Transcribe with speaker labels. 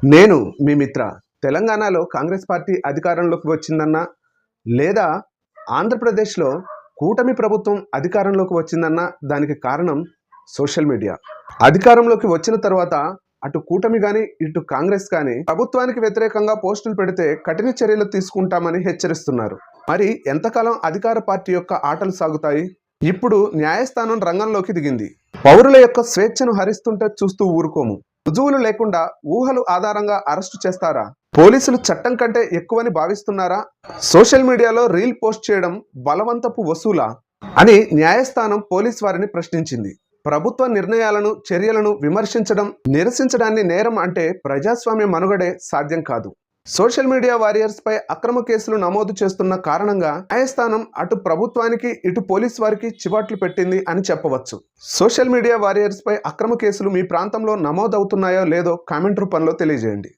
Speaker 1: నేను మీ మిత్ర. తెలంగాణలో కాంగ్రెస్ పార్టీ అధికారంలోకి వచ్చిందన్న, లేదా ఆంధ్రప్రదేశ్‌లో కూటమి ప్రభుత్వం అధికారంలోకి వచ్చిందన్న దానికి కారణం సోషల్ మీడియా. అధికారంలోకి వచ్చిన తర్వాత అటు కూటమి గాని, ఇటు కాంగ్రెస్ కానీ ప్రభుత్వానికి వ్యతిరేకంగా పోస్టులు పెడితే కఠిన చర్యలు తీసుకుంటామని హెచ్చరిస్తున్నారు. మరి ఎంతకాలం అధికార పార్టీ యొక్క ఆటలు సాగుతాయి? ఇప్పుడు న్యాయస్థానం రంగంలోకి దిగింది. పౌరుల యొక్క స్వేచ్ఛను హరిస్తుంటే చూస్తూ ఊరుకోము. రుజువులు లేకుండా ఊహలు ఆధారంగా అరెస్టు చేస్తారా? పోలీసులు చట్టం కంటే ఎక్కువని భావిస్తున్నారా? సోషల్ మీడియాలో రీల్ పోస్ట్ చేయడం బలవంతపు వసూలా అని న్యాయస్థానం పోలీస్ వారిని ప్రశ్నించింది. ప్రభుత్వ నిర్ణయాలను, చర్యలను విమర్శించడం, నిరసించడాన్ని నేరం అంటే ప్రజాస్వామ్య మనుగడే సాధ్యం కాదు. సోషల్ మీడియా వారియర్స్ పై అక్రమ కేసులు నమోదు చేస్తున్న కారణంగా న్యాయస్థానం అటు ప్రభుత్వానికి, ఇటు పోలీస్ వారికి చివాట్లు పెట్టింది అని చెప్పవచ్చు. సోషల్ మీడియా వారియర్స్ పై అక్రమ కేసులు మీ ప్రాంతంలో నమోదవుతున్నాయో లేదో కామెంట్ రూపంలో తెలియజేయండి.